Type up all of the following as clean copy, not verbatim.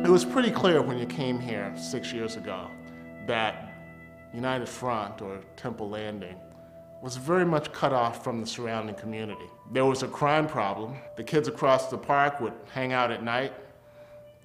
It was pretty clear when you came here 6 years ago that United Front, or Temple Landing, was very much cut off from the surrounding community. There was a crime problem. The kids across the park would hang out at night,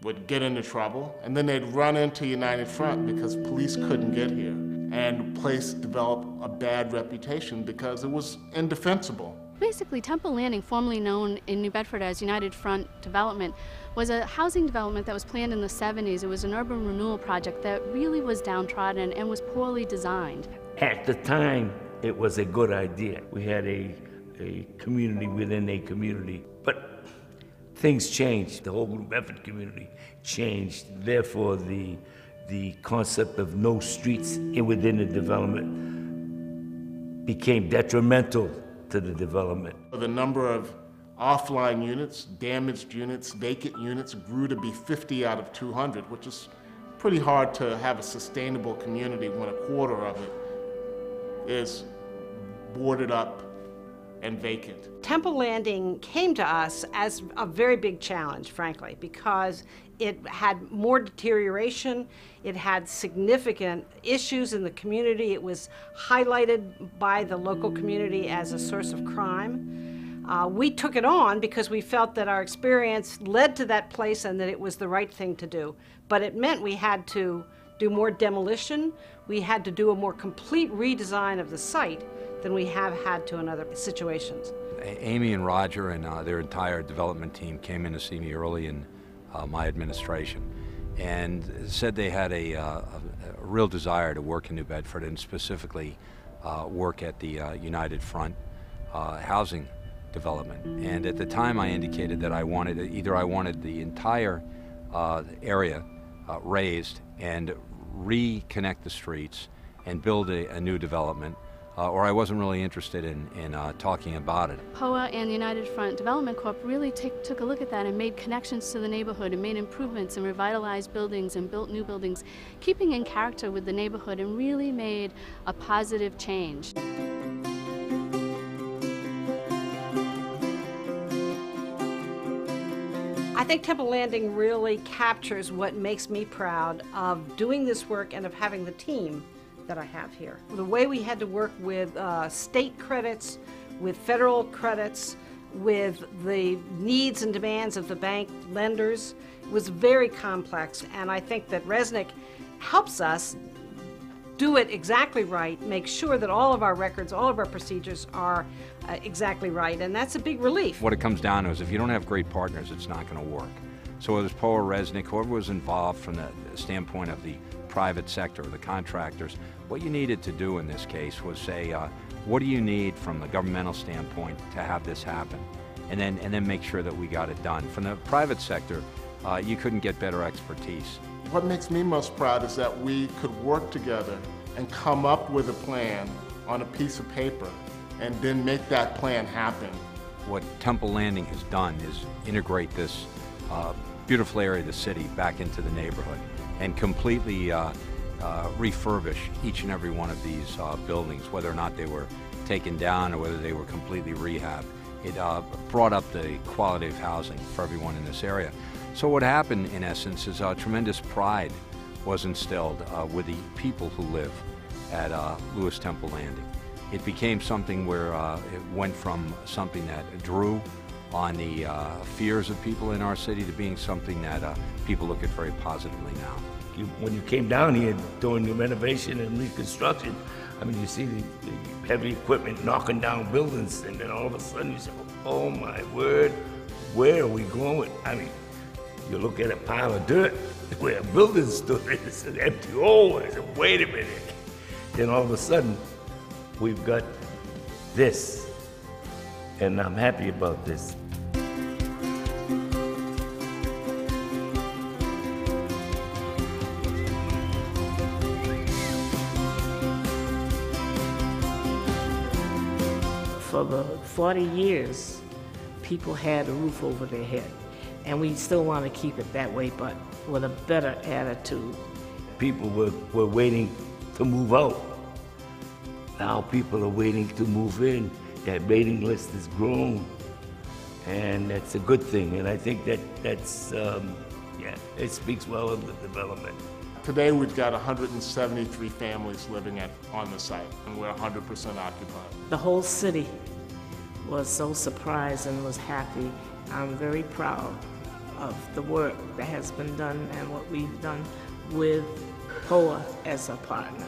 would get into trouble, and then they'd run into United Front because police couldn't get here. And the place developed a bad reputation because it was indefensible. Basically, Temple Landing, formerly known in New Bedford as United Front Development, was a housing development that was planned in the 70s. It was an urban renewal project that really was downtrodden and was poorly designed. At the time, it was a good idea. We had a community within a community, but things changed. The whole New Bedford community changed. Therefore, the concept of no streets within the development became detrimental to the development. The number of offline units, damaged units, vacant units grew to be 50 out of 200, which is pretty hard to have a sustainable community when a quarter of it is boarded up and vacant. Temple Landing came to us as a very big challenge, frankly, because it had more deterioration, it had significant issues in the community, it was highlighted by the local community as a source of crime. We took it on because we felt that our experience led to that place and that it was the right thing to do. But it meant we had to do more demolition, we had to do a more complete redesign of the site than we have had to in other situations. Amy and Roger and their entire development team came in to see me early in my administration and said they had a real desire to work in New Bedford and specifically work at the United Front housing development. And at the time I indicated that I wanted the entire area raised and reconnect the streets and build a new development, or I wasn't really interested in talking about it. POAH and United Front Development Corp really took a look at that and made connections to the neighborhood and made improvements and revitalized buildings and built new buildings, keeping in character with the neighborhood, and really made a positive change. I think Temple Landing really captures what makes me proud of doing this work and of having the team that I have here. The way we had to work with state credits, with federal credits, with the needs and demands of the bank lenders was very complex, and I think that Reznick helps us do it exactly right, make sure that all of our records, all of our procedures are exactly right, and that's a big relief. What it comes down to is if you don't have great partners, it's not going to work. So whether it's POAH, Reznick, whoever was involved from the standpoint of the private sector, the contractors, what you needed to do in this case was say, what do you need from the governmental standpoint to have this happen? And then make sure that we got it done. From the private sector, you couldn't get better expertise. What makes me most proud is that we could work together and come up with a plan on a piece of paper and then make that plan happen. What Temple Landing has done is integrate this beautiful area of the city back into the neighborhood and completely refurbish each and every one of these buildings, whether or not they were taken down or whether they were completely rehabbed. It brought up the quality of housing for everyone in this area. So what happened, in essence, is tremendous pride was instilled with the people who live at Lewis Temple Landing. It became something where it went from something that drew on the fears of people in our city to being something that people look at very positively now. When you came down here during the renovation and reconstruction, I mean, you see the heavy equipment knocking down buildings, and then all of a sudden you say, oh my word, where are we going? I mean, you look at a pile of dirt where a building stood, it's an empty hole, I said, wait a minute. Then all of a sudden, we've got this, and I'm happy about this. For the 40 years, people had a roof over their head. And we still want to keep it that way, but with a better attitude. People were waiting to move out. Now people are waiting to move in. That waiting list has grown, and that's a good thing. And I think that's Yeah, it speaks well of the development. Today we've got 173 families living on the site, and we're 100% occupied. The whole city was so surprised and was happy. I'm very proud of the work that has been done and what we've done with POAH as a partner.